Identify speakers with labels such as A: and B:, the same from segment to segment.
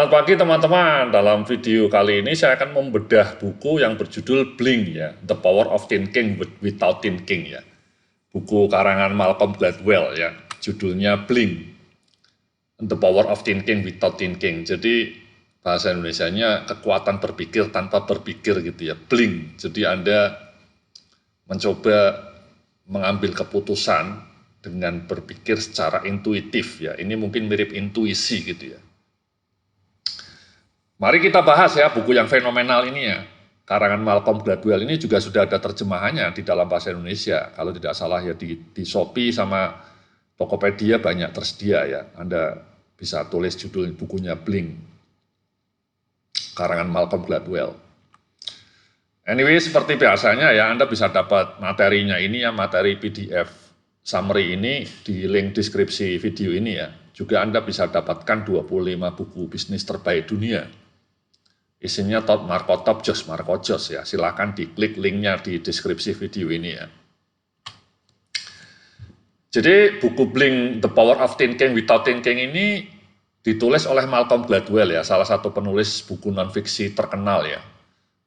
A: Selamat pagi teman-teman, dalam video kali ini saya akan membedah buku yang berjudul Blink ya, The Power of Thinking Without Thinking ya. Buku karangan Malcolm Gladwell ya, judulnya Blink, The Power of Thinking Without Thinking. Jadi bahasa Indonesianya kekuatan berpikir tanpa berpikir gitu ya, Blink. Jadi Anda mencoba mengambil keputusan dengan berpikir secara intuitif ya. Ini mungkin mirip intuisi gitu ya. Mari kita bahas ya buku yang fenomenal ini ya. Karangan Malcolm Gladwell ini juga sudah ada terjemahannya di dalam bahasa Indonesia. Kalau tidak salah ya di Shopee sama Tokopedia banyak tersedia ya. Anda bisa tulis judul bukunya Blink, karangan Malcolm Gladwell. Anyway, seperti biasanya ya Anda bisa dapat materinya ini ya, materi PDF summary ini di link deskripsi video ini ya. Juga Anda bisa dapatkan 25 buku bisnis terbaik dunia. Isinya Top Jos ya. Silakan diklik linknya di deskripsi video ini ya. Jadi buku Blink, The Power of Thinking Without Thinking ini ditulis oleh Malcolm Gladwell ya, salah satu penulis buku non-fiksi terkenal ya.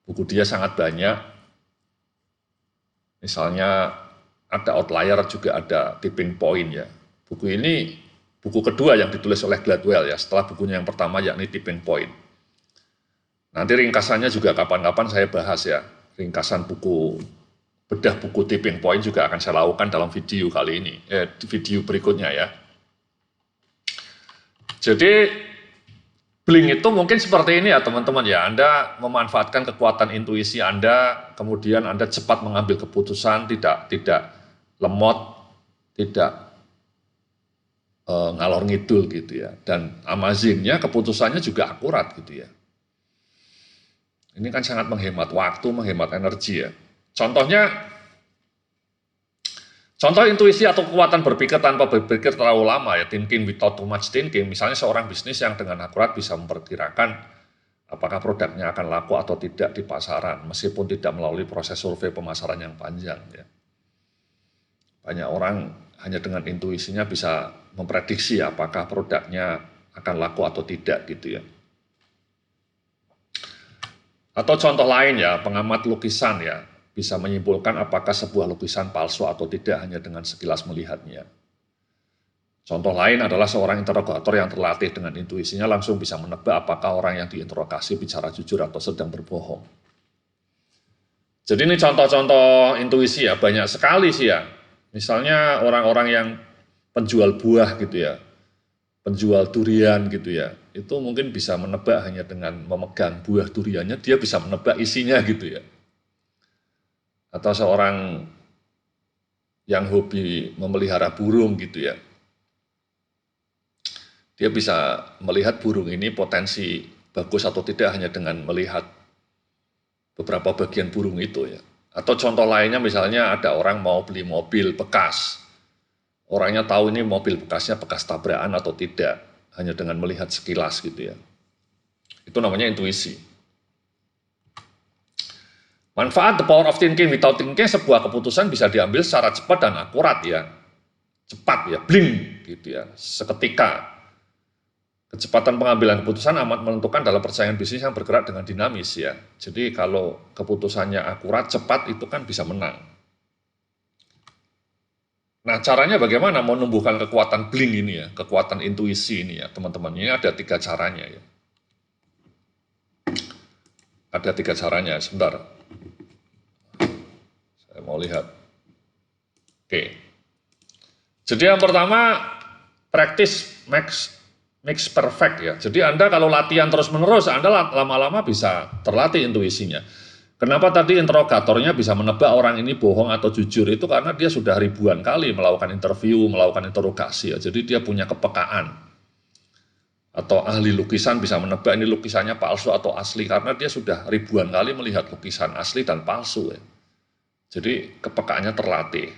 A: Buku dia sangat banyak. Misalnya ada Outlier, juga ada Tipping Point ya. Buku ini buku kedua yang ditulis oleh Gladwell ya, setelah bukunya yang pertama yakni Tipping Point. Nanti ringkasannya juga kapan-kapan saya bahas ya, ringkasan buku, bedah buku Tipping Point juga akan saya lakukan dalam video kali ini, di video berikutnya ya. Jadi, Blink itu mungkin seperti ini ya teman-teman ya, Anda memanfaatkan kekuatan intuisi Anda, kemudian Anda cepat mengambil keputusan, tidak lemot, tidak ngalor ngidul gitu ya, dan amazingnya keputusannya juga akurat gitu ya. Ini kan sangat menghemat waktu, menghemat energi ya. Contoh intuisi atau kekuatan berpikir tanpa berpikir terlalu lama ya, thinking without too much thinking. Misalnya seorang bisnis yang dengan akurat bisa memperkirakan apakah produknya akan laku atau tidak di pasaran, meskipun tidak melalui proses survei pemasaran yang panjang ya. Banyak orang hanya dengan intuisinya bisa memprediksi apakah produknya akan laku atau tidak gitu ya. Atau contoh lain ya, pengamat lukisan ya, bisa menyimpulkan apakah sebuah lukisan palsu atau tidak hanya dengan sekilas melihatnya. Contoh lain adalah seorang interrogator yang terlatih dengan intuisinya langsung bisa menebak apakah orang yang diinterogasi bicara jujur atau sedang berbohong. Jadi ini contoh-contoh intuisi ya, banyak sekali sih ya. Misalnya orang-orang yang penjual buah gitu ya, penjual durian gitu ya, itu mungkin bisa menebak hanya dengan memegang buah duriannya, dia bisa menebak isinya gitu ya. Atau seorang yang hobi memelihara burung gitu ya, dia bisa melihat burung ini potensi bagus atau tidak hanya dengan melihat beberapa bagian burung itu ya. Atau contoh lainnya misalnya ada orang mau beli mobil bekas, orangnya tahu ini mobil bekasnya bekas tabrakan atau tidak, hanya dengan melihat sekilas gitu ya. Itu namanya intuisi. Manfaat the power of thinking without thinking, sebuah keputusan bisa diambil secara cepat dan akurat ya. Cepat ya, blink gitu ya, seketika. Kecepatan pengambilan keputusan amat menentukan dalam persaingan bisnis yang bergerak dengan dinamis ya. Jadi kalau keputusannya akurat, cepat, itu kan bisa menang. Nah, caranya bagaimana menumbuhkan kekuatan blink ini ya, kekuatan intuisi ini ya, teman-teman. Ini ada 3 caranya ya. Ada 3 caranya, sebentar. Saya mau lihat. Oke. Jadi yang pertama, practice makes perfect ya. Jadi Anda kalau latihan terus-menerus, Anda lama-lama bisa terlatih intuisinya. Kenapa tadi interrogatornya bisa menebak orang ini bohong atau jujur, itu karena dia sudah ribuan kali melakukan interview, melakukan interogasi ya. Jadi dia punya kepekaan. Atau ahli lukisan bisa menebak ini lukisannya palsu atau asli karena dia sudah ribuan kali melihat lukisan asli dan palsu ya. Jadi kepekaannya terlatih.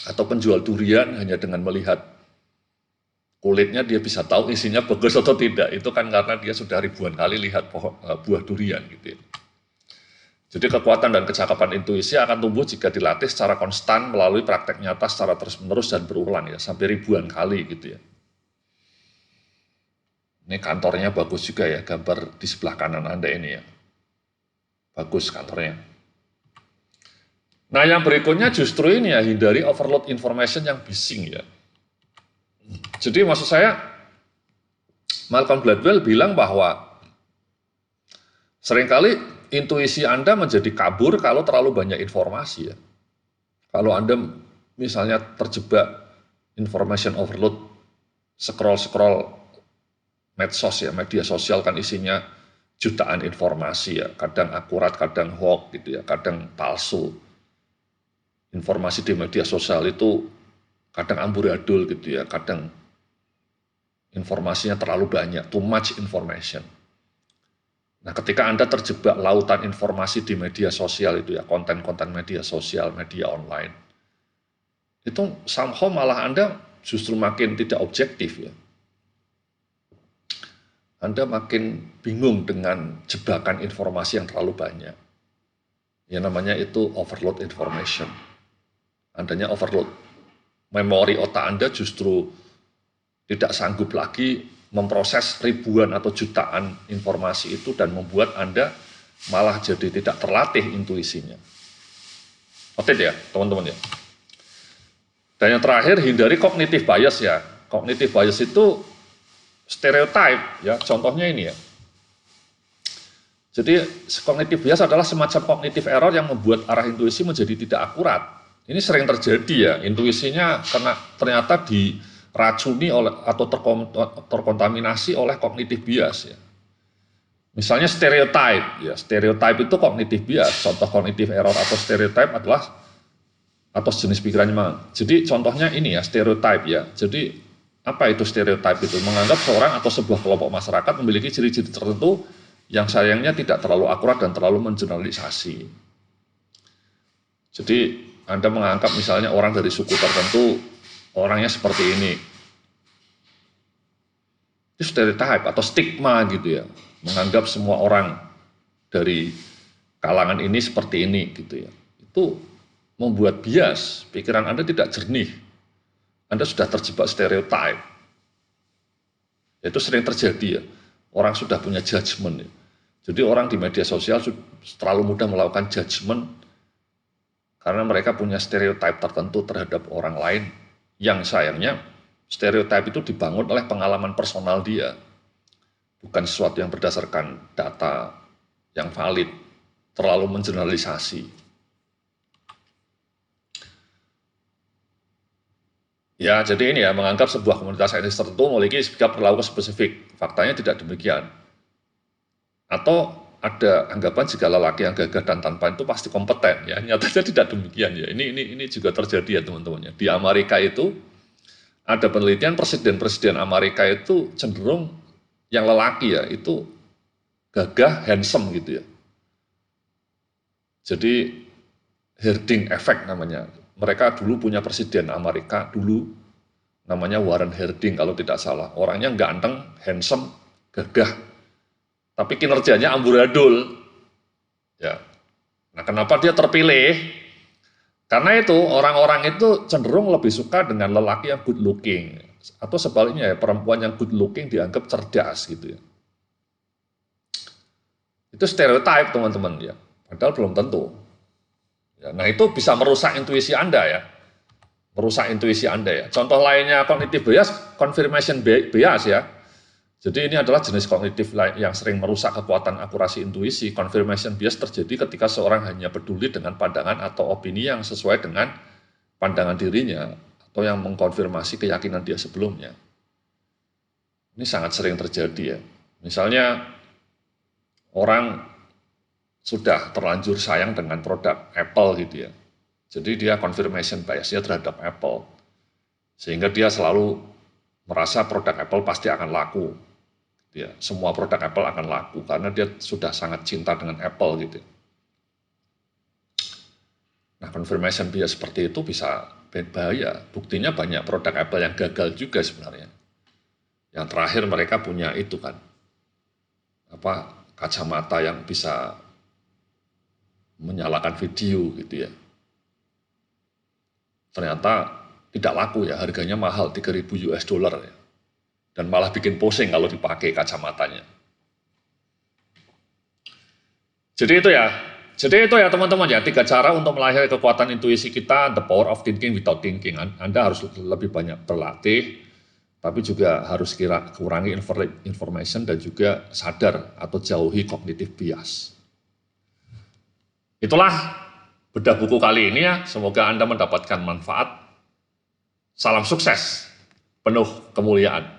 A: Atau penjual durian hanya dengan melihat kulitnya dia bisa tahu isinya bagus atau tidak. Itu kan karena dia sudah ribuan kali lihat buah durian gitu ya. Jadi kekuatan dan kecakapan intuisi akan tumbuh jika dilatih secara konstan melalui praktek nyata secara terus-menerus dan berulang ya, sampai ribuan kali gitu ya. Ini kantornya bagus juga ya, gambar di sebelah kanan Anda ini ya. Bagus kantornya. Nah, yang berikutnya justru ini ya, hindari overload information yang bising ya. Jadi maksud saya, Malcolm Gladwell bilang bahwa seringkali intuisi Anda menjadi kabur kalau terlalu banyak informasi ya. Kalau Anda misalnya terjebak information overload, scroll medsos ya, media sosial kan isinya jutaan informasi ya, kadang akurat, kadang hoax gitu ya, kadang palsu. Informasi di media sosial itu kadang amburadul gitu ya, kadang informasinya terlalu banyak, too much information. Nah, ketika Anda terjebak lautan informasi di media sosial itu ya, konten-konten media sosial, media online, itu somehow malah Anda justru makin tidak objektif ya. Anda makin bingung dengan jebakan informasi yang terlalu banyak. Yang namanya itu overload information. Andanya overload. Memori otak Anda justru tidak sanggup lagi memproses ribuan atau jutaan informasi itu dan membuat Anda malah jadi tidak terlatih intuisinya. Oke ya, teman-teman ya. Dan yang terakhir, hindari cognitive bias ya. Cognitive bias itu stereotype ya, contohnya ini ya. Jadi cognitive bias adalah semacam cognitive error yang membuat arah intuisi menjadi tidak akurat. Ini sering terjadi ya, intuisinya karena ternyata diracuni oleh atau terkontaminasi oleh cognitive bias ya. Misalnya stereotype ya, stereotype itu cognitive bias. Contoh cognitive error atau stereotype adalah atau jenis pikirannya memang. Jadi contohnya ini ya, stereotype ya. Jadi apa itu stereotype itu? Menganggap seorang atau sebuah kelompok masyarakat memiliki ciri-ciri tertentu yang sayangnya tidak terlalu akurat dan terlalu mengeneralisasi. Jadi Anda menganggap misalnya orang dari suku tertentu orangnya seperti ini. Itu stereotype atau stigma gitu ya. Menganggap semua orang dari kalangan ini seperti ini gitu ya. Itu membuat bias, pikiran Anda tidak jernih. Anda sudah terjebak stereotype. Itu sering terjadi ya. Orang sudah punya judgement ya. Jadi orang di media sosial terlalu mudah melakukan judgement karena mereka punya stereotype tertentu terhadap orang lain yang sayangnya stereotype itu dibangun oleh pengalaman personal dia. Bukan sesuatu yang berdasarkan data yang valid, terlalu mengeneralisasi. Ya, jadi ini ya, menganggap sebuah komunitas etnis tertentu memiliki sikap perilaku spesifik. Faktanya tidak demikian. Atau ada anggapan jika lelaki yang gagah dan tampan itu pasti kompeten. Ya, nyatanya tidak demikian ya. Ini juga terjadi ya teman-teman. Di Amerika itu ada penelitian presiden-presiden Amerika itu cenderung yang lelaki ya itu gagah, handsome gitu ya. Jadi herding effect namanya. Mereka dulu punya presiden Amerika dulu namanya Warren Harding kalau tidak salah. Orangnya ganteng, handsome, gagah. Tapi kinerjanya amburadul. Ya. Nah, kenapa dia terpilih? Karena itu orang-orang itu cenderung lebih suka dengan lelaki yang good looking atau sebaliknya ya perempuan yang good looking dianggap cerdas gitu ya. Itu stereotype teman-teman ya. Padahal belum tentu. Ya, nah itu bisa merusak intuisi Anda ya. Merusak intuisi Anda ya. Contoh lainnya cognitive bias, confirmation bias ya. Jadi ini adalah jenis kognitif yang sering merusak kekuatan akurasi intuisi. Confirmation bias terjadi ketika seorang hanya peduli dengan pandangan atau opini yang sesuai dengan pandangan dirinya atau yang mengkonfirmasi keyakinan dia sebelumnya. Ini sangat sering terjadi ya. Misalnya orang sudah terlanjur sayang dengan produk Apple gitu ya. Jadi dia confirmation biasnya terhadap Apple. Sehingga dia selalu merasa produk Apple pasti akan laku. Ya, semua produk Apple akan laku karena dia sudah sangat cinta dengan Apple gitu. Nah, confirmation bias seperti itu bisa bahaya. Buktinya banyak produk Apple yang gagal juga sebenarnya. Yang terakhir mereka punya itu kan. Kacamata yang bisa menyalakan video gitu ya. Ternyata tidak laku ya, harganya mahal 3.000 US dollar ya. dan malah bikin pusing kalau dipakai kacamatanya. Jadi itu ya teman-teman ya, 3 cara untuk melatih kekuatan intuisi kita, the power of thinking without thinking. Anda harus lebih banyak berlatih, tapi juga harus kurangi information dan juga sadar atau jauhi cognitive bias. Itulah bedah buku kali ini ya, semoga Anda mendapatkan manfaat. Salam sukses, penuh kemuliaan.